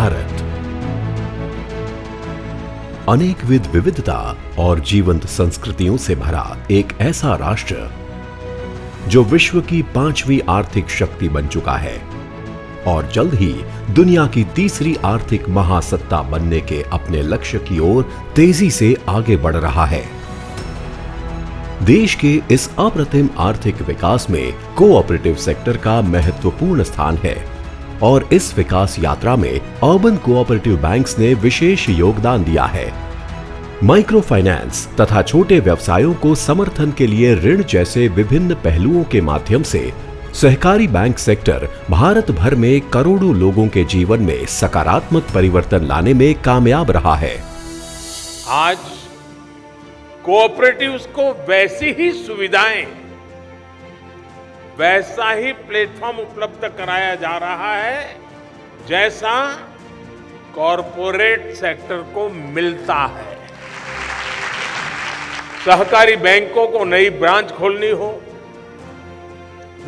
भारत अनेकविध विविधता और जीवंत संस्कृतियों से भरा एक ऐसा राष्ट्र जो विश्व की 5वीं आर्थिक शक्ति बन चुका है और जल्द ही दुनिया की तीसरी आर्थिक महासत्ता बनने के अपने लक्ष्य की ओर तेजी से आगे बढ़ रहा है। देश के इस अप्रतिम आर्थिक विकास में कोऑपरेटिव सेक्टर का महत्वपूर्ण स्थान है और इस विकास यात्रा में अर्बन कोऑपरेटिव बैंक्स ने विशेष योगदान दिया है। माइक्रो फाइनेंस तथा छोटे व्यवसायों को समर्थन के लिए ऋण जैसे विभिन्न पहलुओं के माध्यम से सहकारी बैंक सेक्टर भारत भर में करोड़ों लोगों के जीवन में सकारात्मक परिवर्तन लाने में कामयाब रहा है। आज कोऑपरेटिव्स को वैसी ही सुविधाएं, वैसा ही प्लेटफॉर्म उपलब्ध कराया जा रहा है जैसा कॉरपोरेट सेक्टर को मिलता है। सहकारी बैंकों को नई ब्रांच खोलनी हो,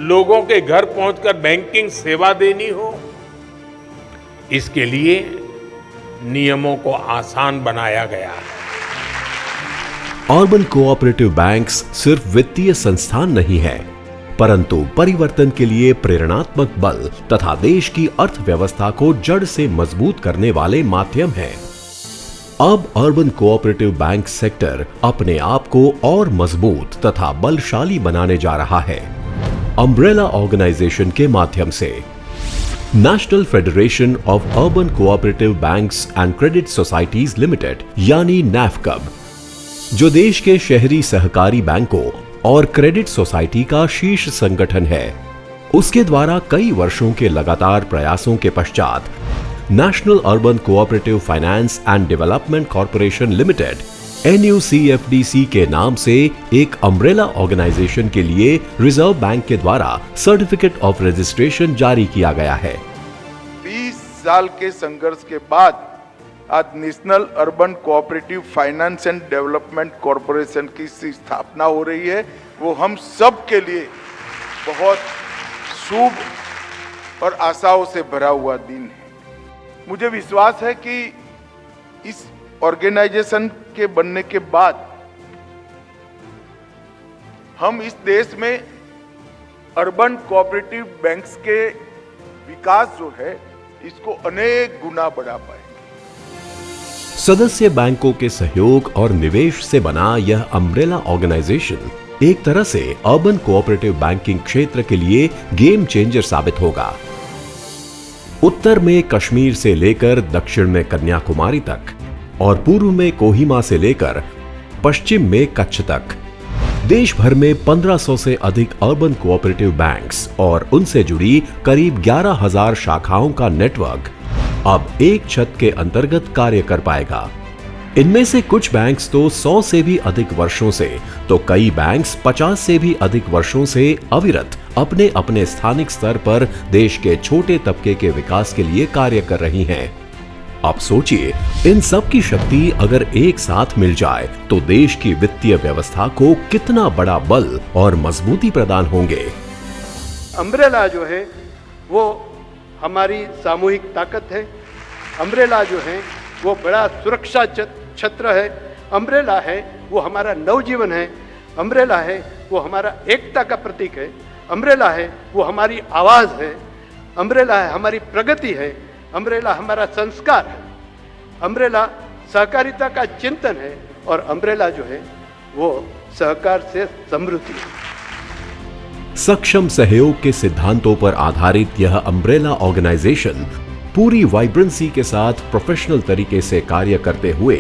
लोगों के घर पहुंचकर बैंकिंग सेवा देनी हो, इसके लिए नियमों को आसान बनाया गया है। अर्बन कोऑपरेटिव बैंक्स सिर्फ वित्तीय संस्थान नहीं है, परंतु परिवर्तन के लिए प्रेरणात्मक बल तथा देश की अर्थव्यवस्था को जड़ से मजबूत करने वाले माध्यम हैं। अब अर्बन कोऑपरेटिव बैंक सेक्टर अपने आप को और मजबूत तथा बलशाली बनाने जा रहा है अम्ब्रेला ऑर्गेनाइजेशन के माध्यम से। National federation of urban cooperative banks and credit societies limited यानी नैफकब, जो देश के शहरी सहकारी बैंकों और क्रेडिट सोसाइटी का शीर्ष संगठन है, उसके द्वारा कई वर्षों के लगातार प्रयासों के पश्चात national urban cooperative finance and development corporation limited NUCFDC के नाम से एक अम्ब्रेला ऑर्गेनाइजेशन के लिए रिजर्व बैंक के द्वारा सर्टिफिकेट ऑफ रजिस्ट्रेशन जारी किया गया है। 20 साल के संघर्ष के बाद आज national urban cooperative finance and development corporation की स्थापना हो रही है। वो हम सब के लिए बहुत शुभ और आशाओं से भरा हुआ दिन है। मुझे विश्वास है कि इस ऑर्गेनाइजेशन के बनने के बाद हम इस देश में अर्बन कोऑपरेटिव बैंक्स के विकास जो है इसको अनेक गुना बढ़ा पाएंगे। सदस्य बैंकों के सहयोग और निवेश से बना यह अम्ब्रेला ऑर्गेनाइजेशन एक तरह से अर्बन कोऑपरेटिव बैंकिंग क्षेत्र के लिए गेम चेंजर साबित होगा। उत्तर में कश्मीर से लेकर दक्षिण में कन्याकुमारी तक और पूर्व में कोहिमा से लेकर पश्चिम में कच्छ तक देश भर में 1500 से अधिक अर्बन कोऑपरेटिव बैंक्स और उनसे जुड़ी करीब 11,000 शाखाओं का नेटवर्क अब एक छत के अंतर्गत कार्य कर पाएगा। इनमें से कुछ बैंक्स तो 100 से भी अधिक वर्षों से, तो कई बैंक्स 50 से भी अधिक वर्षों से अविरत अपने अपने स्थानिक स्तर पर देश के छोटे तबके के विकास के लिए कार्य कर रही हैं। अब सोचिए, इन सब की शक्ति अगर एक साथ मिल जाए तो देश की वित्तीय व्यवस्था को कितना बड़ा बल और मजबूती प्रदान होंगे। अम्ब्रेला जो है वो हमारी सामूहिक ताकत है। अम्ब्रेला जो है वो बड़ा सुरक्षा छत्र है। अम्ब्रेला है वो हमारा नवजीवन है। अम्ब्रेला है वो हमारा एकता का प्रतीक है। अम्ब्रेला है वो हमारी आवाज है। अम्ब्रेला है हमारी प्रगति है। अम्ब्रेला हमारा संस्कार है। अम्ब्रेला सहकारिता का चिंतन है और अम्ब्रेला जो है वो सहकार से समृद्धि है। सक्षम सहयोग के सिद्धांतों पर आधारित यह अम्ब्रेला ऑर्गेनाइजेशन पूरी वाइब्रेंसी के साथ प्रोफेशनल तरीके से कार्य करते हुए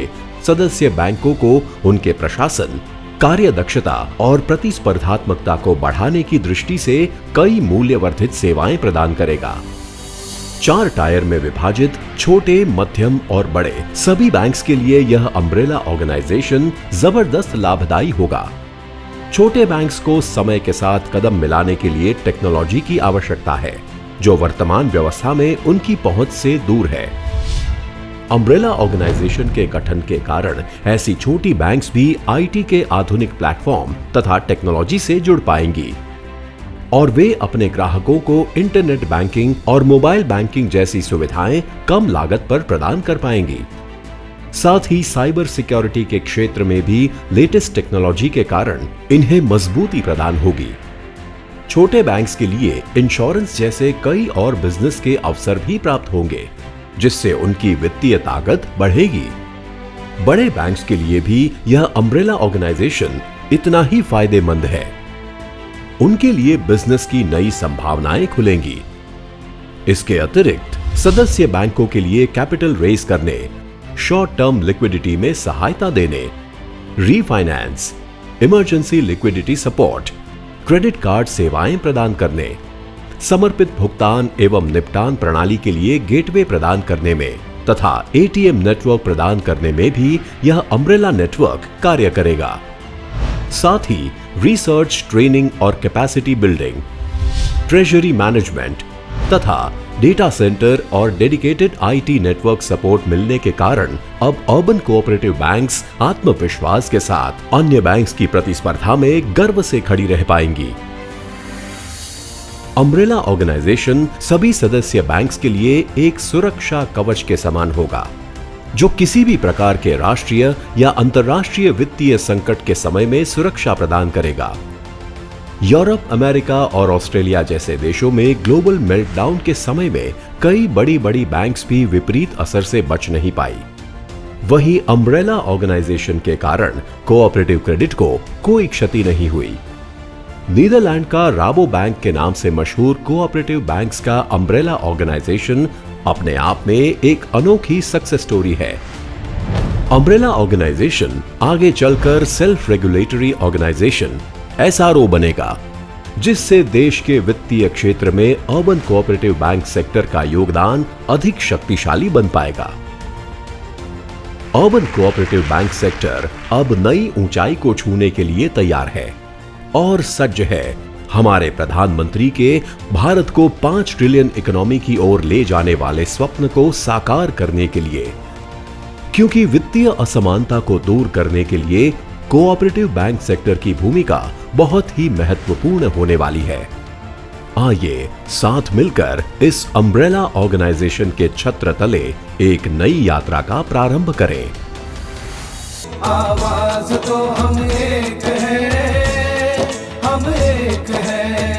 सदस्य बैंकों को उनके प्रशासन, कार्य दक्षता और प्रतिस्पर्धात्मकता को बढ़ाने की दृष्टि से कई मूल्यवर्धित सेवाएं प्रदान करेगा। 4 टायर में विभाजित छोटे, मध्यम और बड़े सभी बैंक्स के लिए यह अम्ब्रेला ऑर्गेनाइजेशन जबरदस्त लाभदायी होगा। छोटे बैंक्स को समय के साथ कदम मिलाने के लिए टेक्नोलॉजी की आवश्यकता है, जो वर्तमान व्यवस्था में उनकी पहुंच से दूर है। अम्ब्रेला ऑर्गेनाइजेशन के गठन के कारण ऐसी छोटी बैंक्स भी आईटी के आधुनिक प्लेटफॉर्म तथा टेक्नोलॉजी से जुड़ पाएंगी। और वे अपने ग्राहकों को इंटरनेट बैंकिंग और मोबाइल बैंकिंग जैसी सुविधाएं कम लागत पर प्रदान कर पाएंगी। साथ ही साइबर सिक्योरिटी के क्षेत्र में भी लेटेस्ट टेक्नोलॉजी के कारण इन्हें मजबूती प्रदान होगी। छोटे बैंक्स के लिए इंश्योरेंस जैसे कई और बिजनेस के अवसर भी प्राप्त होंगे, जिससे उनकी वित्तीय ताकत बढ़ेगी। बड़े बैंक्स के लिए भी यह अम्ब्रेला ऑर्गेनाइजेशन इतना ही फायदेमंद है। उनके लिए बिजनेस की नई संभावनाएं खुलेंगी। इसके अतिरिक्त सदस्य बैंकों के लिए कैपिटल रेज करने, शॉर्ट टर्म लिक्विडिटी में सहायता देने, refinance, emergency liquidity support, credit card सेवाएं प्रदान करने, समर्पित भुगतान एवं निपटान प्रणाली के लिए गेटवे प्रदान करने में तथा एटीएम नेटवर्क प्रदान करने में भी यह अम्ब्रेला नेटवर्क कार्य करेगा। साथ ही रिसर्च, ट्रेनिंग और कैपेसिटी बिल्डिंग, ट्रेजरी मैनेजमेंट तथा डेटा सेंटर और डेडिकेटेड आईटी नेटवर्क सपोर्ट मिलने के कारण अब अर्बन कोऑपरेटिव बैंक्स आत्मविश्वास के साथ अन्य बैंक्स की प्रतिस्पर्धा में गर्व से खड़ी रह पाएंगी। अम्ब्रेला ऑर्गेनाइजेशन सभी सदस्य बैंक्स के लिए एक सुरक्षा कवच के समान होगा, जो किसी भी प्रकार के राष्ट्रीय या अंतर्राष्ट्रीय वित्तीय संकट के समय में सुरक्षा प्रदान करेगा। यूरोप, अमेरिका और ऑस्ट्रेलिया जैसे देशों में ग्लोबल मेल्टडाउन के समय में कई बड़ी बैंक्स भी विपरीत असर से बच नहीं पाई। वहीं अम्ब्रेला ऑर्गेनाइजेशन के कारण कोऑपरेटिव क्रेडिट को कोई क्षति नहीं हुई। नीदरलैंड का राबो बैंक के नाम से मशहूर कोऑपरेटिव बैंक्स का अम्ब्रेला ऑर्गेनाइजेशन अपने आप में एक अनोखी सक्सेस स्टोरी है। अम्ब्रेला ऑर्गेनाइजेशन आगे चलकर सेल्फ रेगुलेटरी ऑर्गेनाइजेशन SRO बनेगा, जिससे देश के वित्तीय क्षेत्र में अर्बन कोऑपरेटिव बैंक सेक्टर का योगदान अधिक शक्तिशाली बन पाएगा। अर्बन कोऑपरेटिव बैंक सेक्टर अब नई ऊंचाई को छूने के लिए तैयार है और सज्ज है हमारे प्रधानमंत्री के भारत को 5 ट्रिलियन इकोनॉमी की ओर ले जाने वाले स्वप्न को साकार करने के लिए। क्योंकि वित्तीय असमानता को दूर करने के लिए कोऑपरेटिव बैंक सेक्टर की भूमिका बहुत ही महत्वपूर्ण होने वाली है। आइए साथ मिलकर इस अम्ब्रेला ऑर्गेनाइजेशन के छत्र तले एक नई यात्रा का प्रारंभ करें। आवाज तो हम एक है, हम एक है।